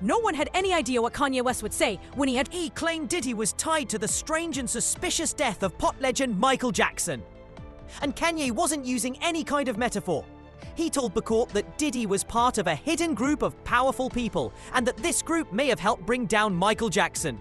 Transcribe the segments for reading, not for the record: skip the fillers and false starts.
No one had any idea what Kanye West would say when He claimed Diddy was tied to the strange and suspicious death of pop legend Michael Jackson. And Kanye wasn't using any kind of metaphor. He told the court that Diddy was part of a hidden group of powerful people and that this group may have helped bring down Michael Jackson.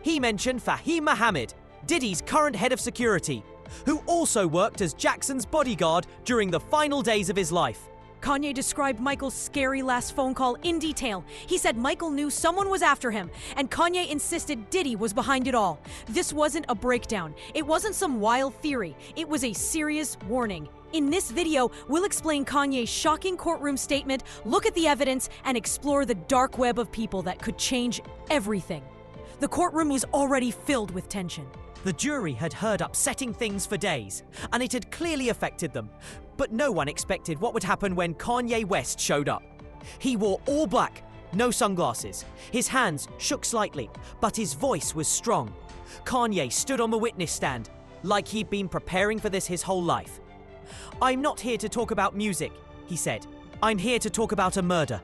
He mentioned Fahim Mohammed, Diddy's current head of security, who also worked as Jackson's bodyguard during the final days of his life. Kanye described Michael's scary last phone call in detail. He said Michael knew someone was after him, and Kanye insisted Diddy was behind it all. This wasn't a breakdown. It wasn't some wild theory. It was a serious warning. In this video, we'll explain Kanye's shocking courtroom statement, look at the evidence, and explore the dark web of people that could change everything. The courtroom was already filled with tension. The jury had heard upsetting things for days, and it had clearly affected them. But no one expected what would happen when Kanye West showed up. He wore all black, no sunglasses. His hands shook slightly, but his voice was strong. Kanye stood on the witness stand, like he'd been preparing for this his whole life. "I'm not here to talk about music," he said. "I'm here to talk about a murder."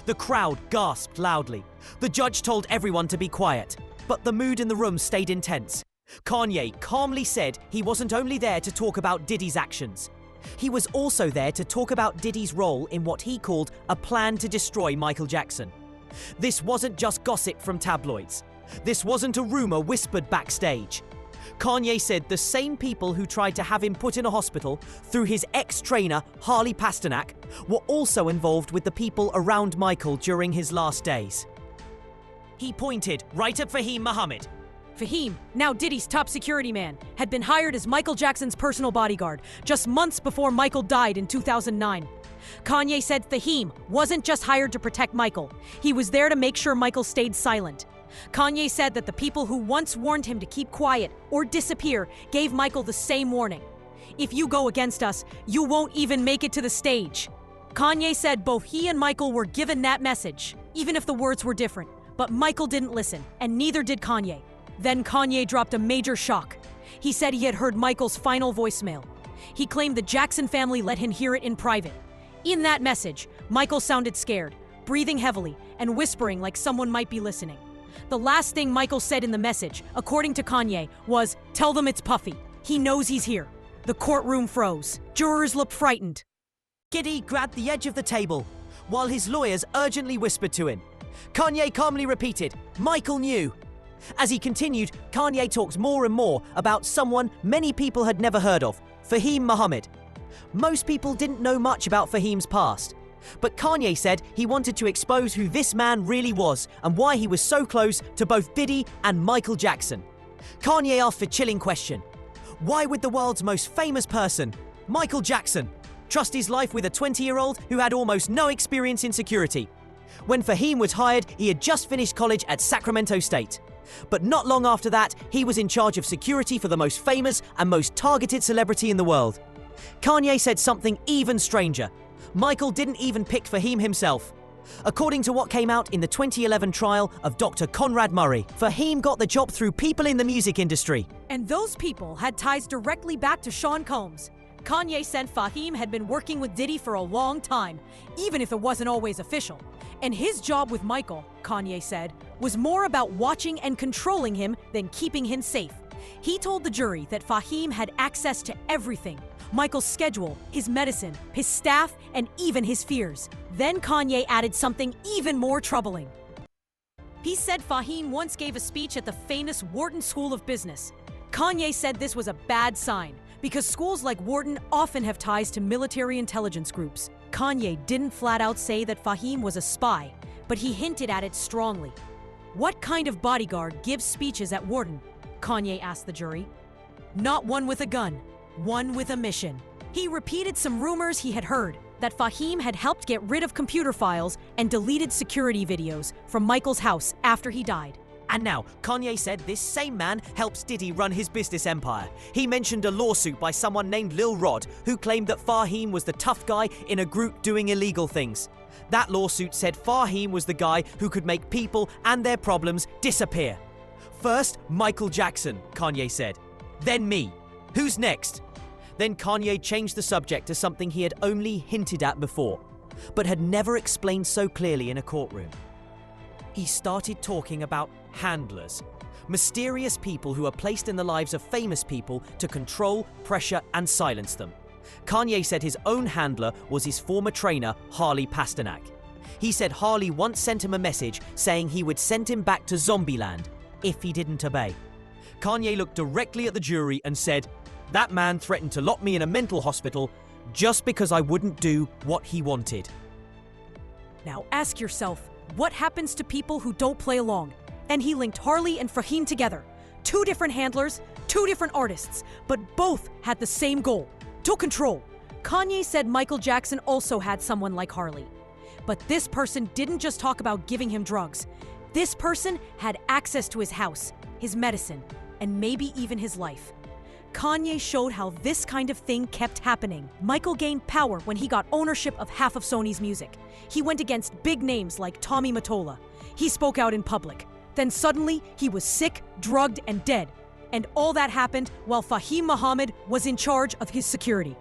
The crowd gasped loudly. The judge told everyone to be quiet, but the mood in the room stayed intense. Kanye calmly said he wasn't only there to talk about Diddy's actions. He was also there to talk about Diddy's role in what he called a plan to destroy Michael Jackson. This wasn't just gossip from tabloids. This wasn't a rumor whispered backstage. Kanye said the same people who tried to have him put in a hospital through his ex-trainer, Harley Pasternak, were also involved with the people around Michael during his last days. He pointed right at Fahim Mohammed. Fahim, now Diddy's top security man, had been hired as Michael Jackson's personal bodyguard just months before Michael died in 2009. Kanye said Fahim wasn't just hired to protect Michael. He was there to make sure Michael stayed silent. Kanye said that the people who once warned him to keep quiet or disappear gave Michael the same warning. "If you go against us, you won't even make it to the stage." Kanye said both he and Michael were given that message, even if the words were different. But Michael didn't listen, and neither did Kanye. Then Kanye dropped a major shock. He said he had heard Michael's final voicemail. He claimed the Jackson family let him hear it in private. In that message, Michael sounded scared, breathing heavily, and whispering like someone might be listening. The last thing Michael said in the message, according to Kanye, was, "Tell them it's Puffy. He knows he's here." The courtroom froze. Jurors looked frightened. Diddy grabbed the edge of the table, while his lawyers urgently whispered to him. Kanye calmly repeated, "Michael knew." As he continued, Kanye talked more and more about someone many people had never heard of, Fahim Mohammed. Most people didn't know much about Fahim's past, but Kanye said he wanted to expose who this man really was and why he was so close to both Diddy and Michael Jackson. Kanye asked a chilling question. Why would the world's most famous person, Michael Jackson, trust his life with a 20-year-old who had almost no experience in security? When Fahim was hired, he had just finished college at Sacramento State. But not long after that, he was in charge of security for the most famous and most targeted celebrity in the world. Kanye said something even stranger. Michael didn't even pick Fahim himself. According to what came out in the 2011 trial of Dr. Conrad Murray, Fahim got the job through people in the music industry. And those people had ties directly back to Sean Combs. Kanye said Fahim had been working with Diddy for a long time, even if it wasn't always official. And his job with Michael, Kanye said, was more about watching and controlling him than keeping him safe. He told the jury that Fahim had access to everything: Michael's schedule, his medicine, his staff, and even his fears. Then Kanye added something even more troubling. He said Fahim once gave a speech at the famous Wharton School of Business. Kanye said this was a bad sign, because schools like Wharton often have ties to military intelligence groups. Kanye didn't flat out say that Fahim was a spy, but he hinted at it strongly. What kind of bodyguard gives speeches at Wharton? Kanye asked the jury. Not one with a gun, one with a mission. He repeated some rumors he had heard, that Fahim had helped get rid of computer files and deleted security videos from Michael's house after he died. And now, Kanye said this same man helps Diddy run his business empire. He mentioned a lawsuit by someone named Lil Rod, who claimed that Fahim was the tough guy in a group doing illegal things. That lawsuit said Fahim was the guy who could make people and their problems disappear. First, Michael Jackson, Kanye said. Then me. Who's next? Then Kanye changed the subject to something he had only hinted at before, but had never explained so clearly in a courtroom. he started talking about handlers. Mysterious people who are placed in the lives of famous people to control, pressure, and silence them. Kanye said his own handler was his former trainer, Harley Pasternak. He said Harley once sent him a message saying he would send him back to Zombieland if he didn't obey. Kanye looked directly at the jury and said, "That man threatened to lock me in a mental hospital just because I wouldn't do what he wanted." Now ask yourself, what happens to people who don't play along? And he linked Harley and Fahim together. Two different handlers, two different artists, but both had the same goal: to control. Kanye said Michael Jackson also had someone like Harley. But this person didn't just talk about giving him drugs. This person had access to his house, his medicine, and maybe even his life. Kanye showed how this kind of thing kept happening. Michael gained power when he got ownership of half of Sony's music. He went against big names like Tommy Mottola. He spoke out in public. Then suddenly, he was sick, drugged, and dead. And all that happened while Fahim Muhammad was in charge of his security.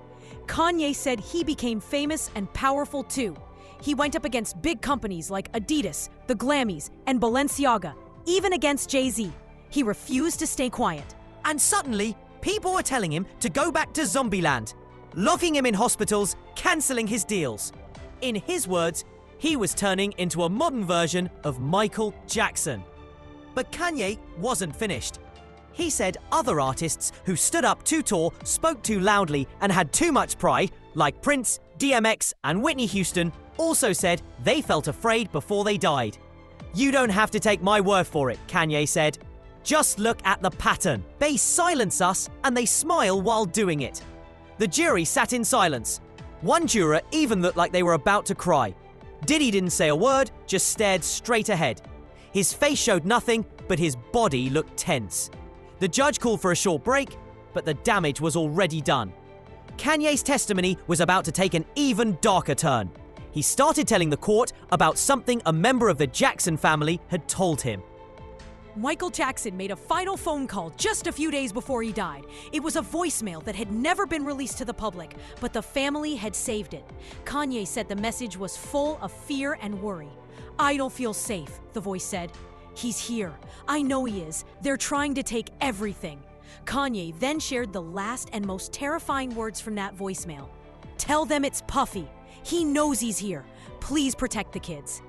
Kanye said he became famous and powerful too. He went up against big companies like Adidas, the Glammies, and Balenciaga, even against Jay-Z. He refused to stay quiet. And suddenly, people were telling him to go back to Zombieland, locking him in hospitals, cancelling his deals. In his words, he was turning into a modern version of Michael Jackson. But Kanye wasn't finished. He said other artists who stood up too tall, spoke too loudly, and had too much pride, like Prince, DMX, and Whitney Houston, also said they felt afraid before they died. "You don't have to take my word for it," Kanye said. "Just look at the pattern. They silence us and they smile while doing it." The jury sat in silence. One juror even looked like they were about to cry. Diddy didn't say a word, just stared straight ahead. His face showed nothing, but his body looked tense. The judge called for a short break, but the damage was already done. Kanye's testimony was about to take an even darker turn. He started telling the court about something a member of the Jackson family had told him. Michael Jackson made a final phone call just a few days before he died. It was a voicemail that had never been released to the public, but the family had saved it. Kanye said the message was full of fear and worry. "I don't feel safe," the voice said. "He's here. I know he is. They're trying to take everything." Kanye then shared the last and most terrifying words from that voicemail. "Tell them it's Puffy. He knows he's here. Please protect the kids."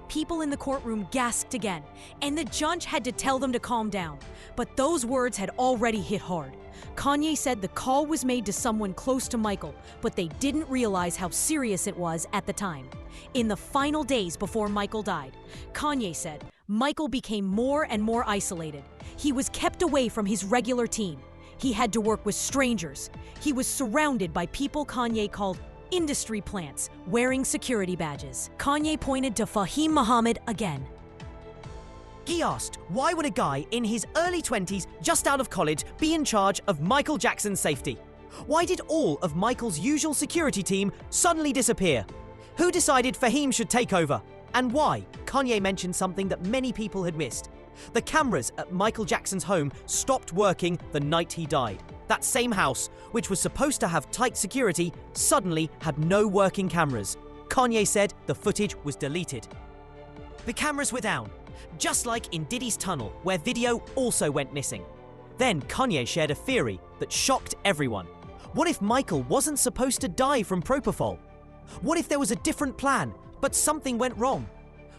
People in the courtroom gasped again, and the judge had to tell them to calm down. But those words had already hit hard. Kanye said the call was made to someone close to Michael, but they didn't realize how serious it was at the time. In the final days before Michael died, Kanye said Michael became more and more isolated. He was kept away from his regular team. He had to work with strangers. He was surrounded by people Kanye called industry plants, wearing security badges. Kanye pointed to Fahim Muhammad again. He asked, why would a guy in his early 20s, just out of college, be in charge of Michael Jackson's safety? Why did all of Michael's usual security team suddenly disappear? Who decided Fahim should take over? And why? Kanye mentioned something that many people had missed. The cameras at Michael Jackson's home stopped working the night he died. That same house, which was supposed to have tight security, suddenly had no working cameras. Kanye said the footage was deleted. The cameras were down, just like in Diddy's tunnel, where video also went missing. Then Kanye shared a theory that shocked everyone. What if Michael wasn't supposed to die from propofol? What if there was a different plan, but something went wrong?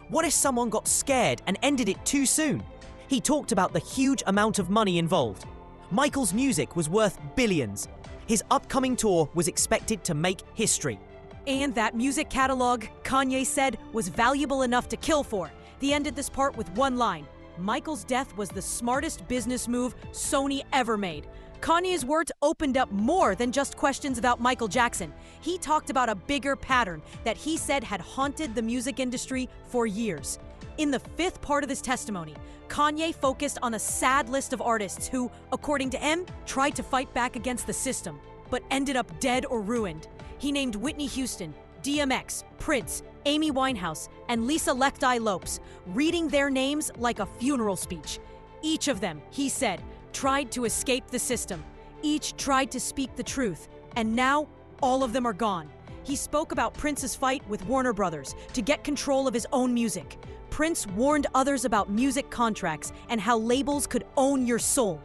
What if someone got scared and ended it too soon? He talked about the huge amount of money involved. Michael's music was worth billions. His upcoming tour was expected to make history. And that music catalog, Kanye said, was valuable enough to kill for. He ended this part with one line: Michael's death was the smartest business move Sony ever made. Kanye's words opened up more than just questions about Michael Jackson. He talked about a bigger pattern that he said had haunted the music industry for years. In the fifth part of his testimony, Kanye focused on a sad list of artists who, according to him, tried to fight back against the system, but ended up dead or ruined. He named Whitney Houston, DMX, Prince, Amy Winehouse, and Lisa Lechtai Lopes, reading their names like a funeral speech. Each of them, he said, tried to escape the system. Each tried to speak the truth, and now all of them are gone. He spoke about Prince's fight with Warner Brothers to get control of his own music. Prince warned others about music contracts and how labels could own your soul.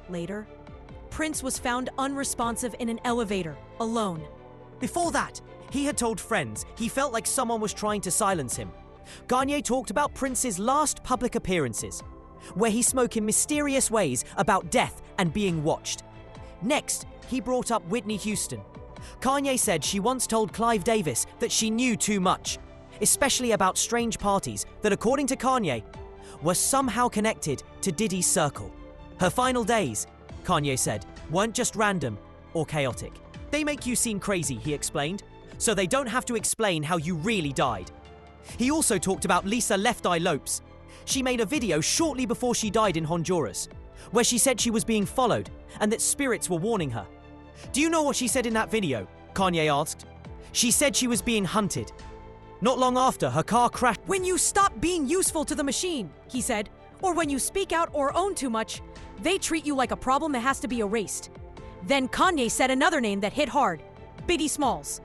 Later, Prince was found unresponsive in an elevator, alone. Before that, he had told friends he felt like someone was trying to silence him. Kanye talked about Prince's last public appearances, where he spoke in mysterious ways about death and being watched. Next, he brought up Whitney Houston. Kanye said she once told Clive Davis that she knew too much, especially about strange parties that, according to Kanye, were somehow connected to Diddy's circle. Her final days, Kanye said, weren't just random or chaotic. They make you seem crazy, he explained, so they don't have to explain how you really died. He also talked about Lisa Left Eye Lopes. She made a video shortly before she died in Honduras, where she said she was being followed and that spirits were warning her. Do you know what she said in that video? Kanye asked. She said she was being hunted. Not long after, her car crashed. When you stop being useful to the machine, he said, or when you speak out or own too much, they treat you like a problem that has to be erased. Then Kanye said another name that hit hard, Biggie Smalls.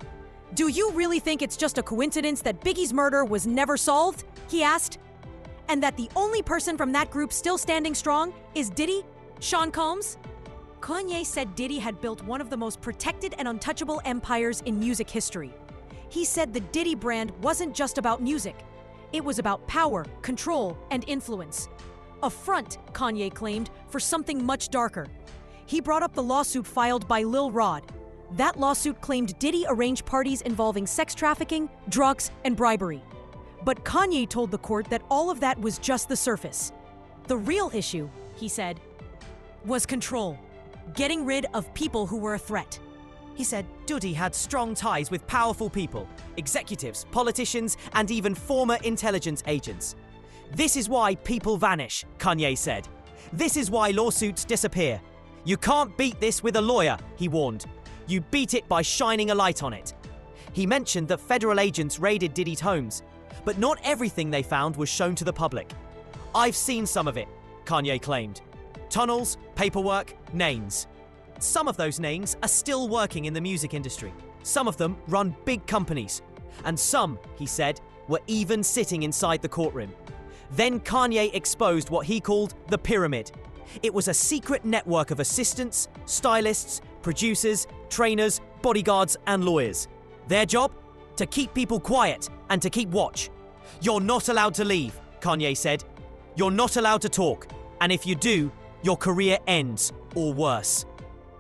Do you really think it's just a coincidence that Biggie's murder was never solved? He asked. And that the only person from that group still standing strong is Diddy? Sean Combs? Kanye said Diddy had built one of the most protected and untouchable empires in music history. He said the Diddy brand wasn't just about music. It was about power, control, and influence. A front, Kanye claimed, for something much darker. He brought up the lawsuit filed by Lil Rod. That lawsuit claimed Diddy arranged parties involving sex trafficking, drugs, and bribery. But Kanye told the court that all of that was just the surface. The real issue, he said, was control. Getting rid of people who were a threat. He said Diddy had strong ties with powerful people, executives, politicians, and even former intelligence agents. This is why people vanish, Kanye said. This is why lawsuits disappear. You can't beat this with a lawyer, he warned. You beat it by shining a light on it. He mentioned that federal agents raided Diddy's homes, but not everything they found was shown to the public. I've seen some of it, Kanye claimed. Tunnels, paperwork, names. Some of those names are still working in the music industry. Some of them run big companies. And some, he said, were even sitting inside the courtroom. Then Kanye exposed what he called the pyramid. It was a secret network of assistants, stylists, producers, trainers, bodyguards, and lawyers. Their job? To keep people quiet and to keep watch. You're not allowed to leave, Kanye said. You're not allowed to talk. And if you do, your career ends, or worse.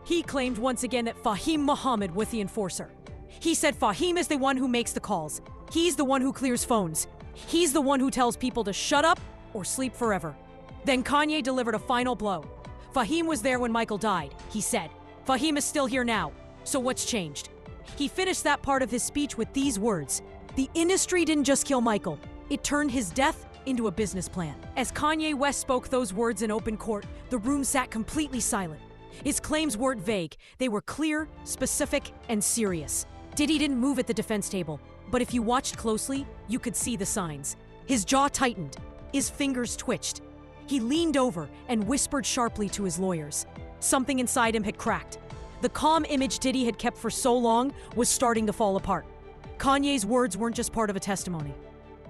He claimed once again that Fahim Muhammad was the enforcer. He said Fahim is the one who makes the calls. He's the one who clears phones. He's the one who tells people to shut up or sleep forever. Then Kanye delivered a final blow. Fahim was there when Michael died, he said. Fahim is still here now, so what's changed? He finished that part of his speech with these words. The industry didn't just kill Michael, it turned his death into a business plan. As Kanye West spoke those words in open court, the room sat completely silent. His claims weren't vague, they were clear, specific, and serious. Diddy didn't move at the defense table, but if you watched closely, you could see the signs. His jaw tightened, his fingers twitched. He leaned over and whispered sharply to his lawyers. Something inside him had cracked. The calm image Diddy had kept for so long was starting to fall apart. Kanye's words weren't just part of a testimony.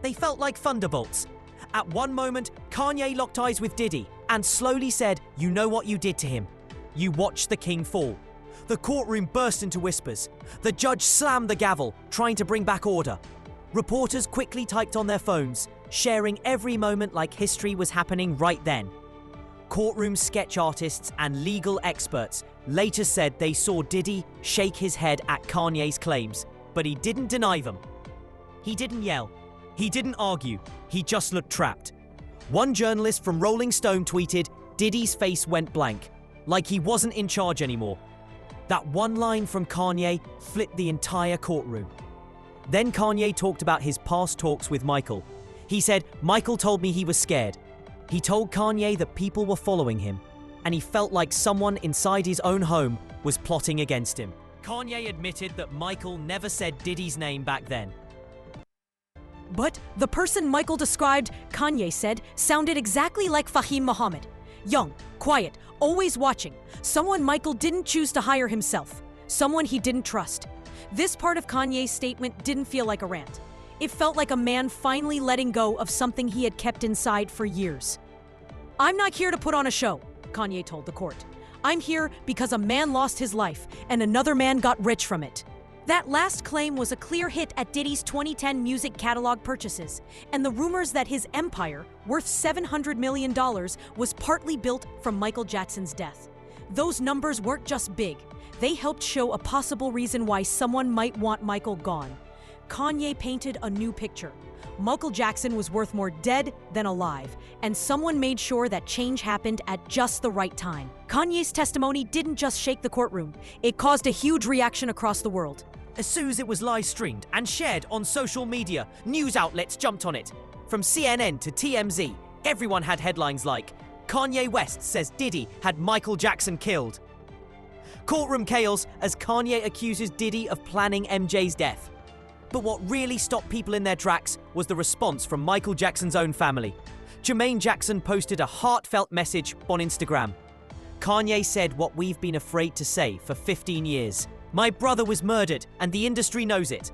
They felt like thunderbolts. At one moment, Kanye locked eyes with Diddy and slowly said, "You know what you did to him. You watched the king fall." The courtroom burst into whispers. The judge slammed the gavel, trying to bring back order. Reporters quickly typed on their phones, sharing every moment like history was happening right then. Courtroom sketch artists and legal experts later said they saw Diddy shake his head at Kanye's claims, but he didn't deny them. He didn't yell. He didn't argue. He just looked trapped. One journalist from Rolling Stone tweeted, "Diddy's face went blank, like he wasn't in charge anymore." That one line from Kanye flipped the entire courtroom. Then Kanye talked about his past talks with Michael. He said, "Michael told me he was scared." He told Kanye that people were following him, and he felt like someone inside his own home was plotting against him. Kanye admitted that Michael never said Diddy's name back then. But the person Michael described, Kanye said, sounded exactly like Fahim Muhammad. Young, quiet, always watching. Someone Michael didn't choose to hire himself. Someone he didn't trust. This part of Kanye's statement didn't feel like a rant. It felt like a man finally letting go of something he had kept inside for years. "I'm not here to put on a show," Kanye told the court. "I'm here because a man lost his life and another man got rich from it." That last claim was a clear hit at Diddy's 2010 music catalog purchases, and the rumors that his empire, worth $700 million, was partly built from Michael Jackson's death. Those numbers weren't just big. They helped show a possible reason why someone might want Michael gone. Kanye painted a new picture. Michael Jackson was worth more dead than alive, and someone made sure that change happened at just the right time. Kanye's testimony didn't just shake the courtroom, it caused a huge reaction across the world. As soon as it was live streamed and shared on social media, news outlets jumped on it. From CNN to TMZ, everyone had headlines like, "Kanye West says Diddy had Michael Jackson killed." Courtroom chaos as Kanye accuses Diddy of planning MJ's death. But what really stopped people in their tracks was the response from Michael Jackson's own family. Jermaine Jackson posted a heartfelt message on Instagram. Kanye said what we've been afraid to say for 15 years. "My brother was murdered, and the industry knows it."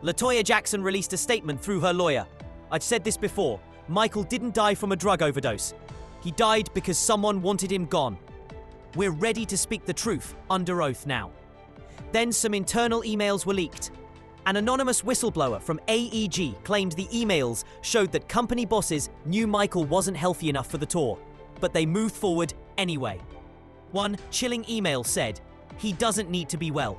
LaToya Jackson released a statement through her lawyer. "I've said this before, Michael didn't die from a drug overdose. He died because someone wanted him gone. We're ready to speak the truth under oath now." Then some internal emails were leaked. An anonymous whistleblower from AEG claimed the emails showed that company bosses knew Michael wasn't healthy enough for the tour, but they moved forward anyway. One chilling email said, "He doesn't need to be well.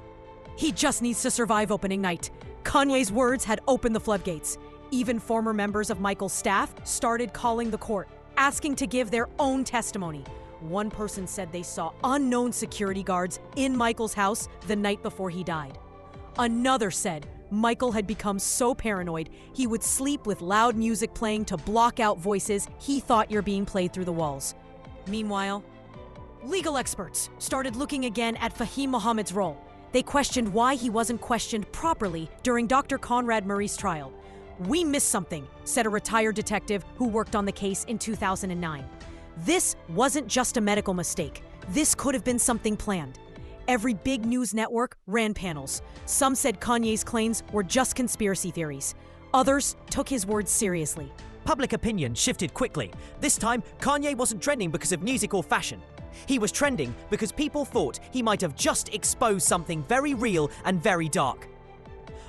He just needs to survive opening night." Kanye's words had opened the floodgates. Even former members of Michael's staff started calling the court, asking to give their own testimony. One person said they saw unknown security guards in Michael's house the night before he died. Another said Michael had become so paranoid he would sleep with loud music playing to block out voices he thought were being played through the walls. Meanwhile, legal experts started looking again at Fahim Muhammad's role. They questioned why he wasn't questioned properly during Dr. Conrad Murray's trial. "We missed something," said a retired detective who worked on the case in 2009. "This wasn't just a medical mistake. This could have been something planned." Every big news network ran panels. Some said Kanye's claims were just conspiracy theories. Others took his words seriously. Public opinion shifted quickly. This time, Kanye wasn't trending because of music or fashion. He was trending because people thought he might have just exposed something very real and very dark.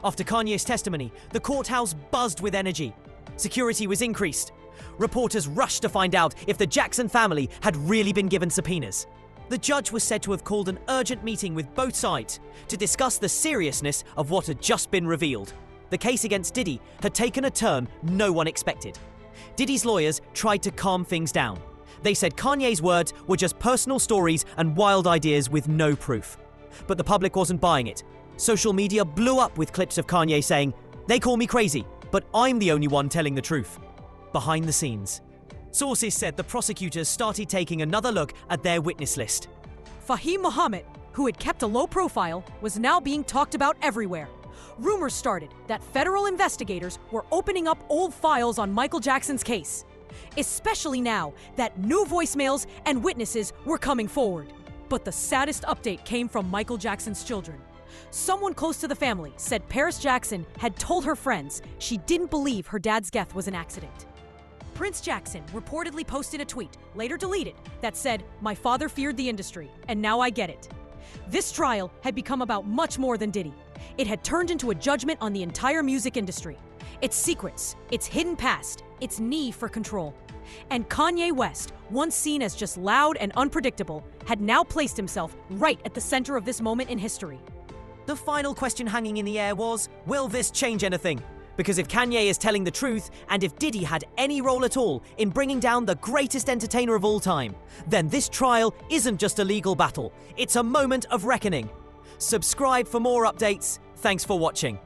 After Kanye's testimony, the courthouse buzzed with energy. Security was increased. Reporters rushed to find out if the Jackson family had really been given subpoenas. The judge was said to have called an urgent meeting with both sides to discuss the seriousness of what had just been revealed. The case against Diddy had taken a turn no one expected. Diddy's lawyers tried to calm things down. They said Kanye's words were just personal stories and wild ideas with no proof. But the public wasn't buying it. Social media blew up with clips of Kanye saying, "They call me crazy, but I'm the only one telling the truth." Behind the scenes, sources said the prosecutors started taking another look at their witness list. Fahim Muhammad, who had kept a low profile, was now being talked about everywhere. Rumors started that federal investigators were opening up old files on Michael Jackson's case, especially now that new voicemails and witnesses were coming forward. But the saddest update came from Michael Jackson's children. Someone close to the family said Paris Jackson had told her friends she didn't believe her dad's death was an accident. Prince Jackson reportedly posted a tweet, later deleted, that said, "My father feared the industry, and now I get it." This trial had become about much more than Diddy. It had turned into a judgment on the entire music industry, its secrets, its hidden past, its need for control. And Kanye West, once seen as just loud and unpredictable, had now placed himself right at the center of this moment in history. The final question hanging in the air was, will this change anything? Because if Kanye is telling the truth, and if Diddy had any role at all in bringing down the greatest entertainer of all time, then this trial isn't just a legal battle, it's a moment of reckoning. Subscribe for more updates. Thanks for watching.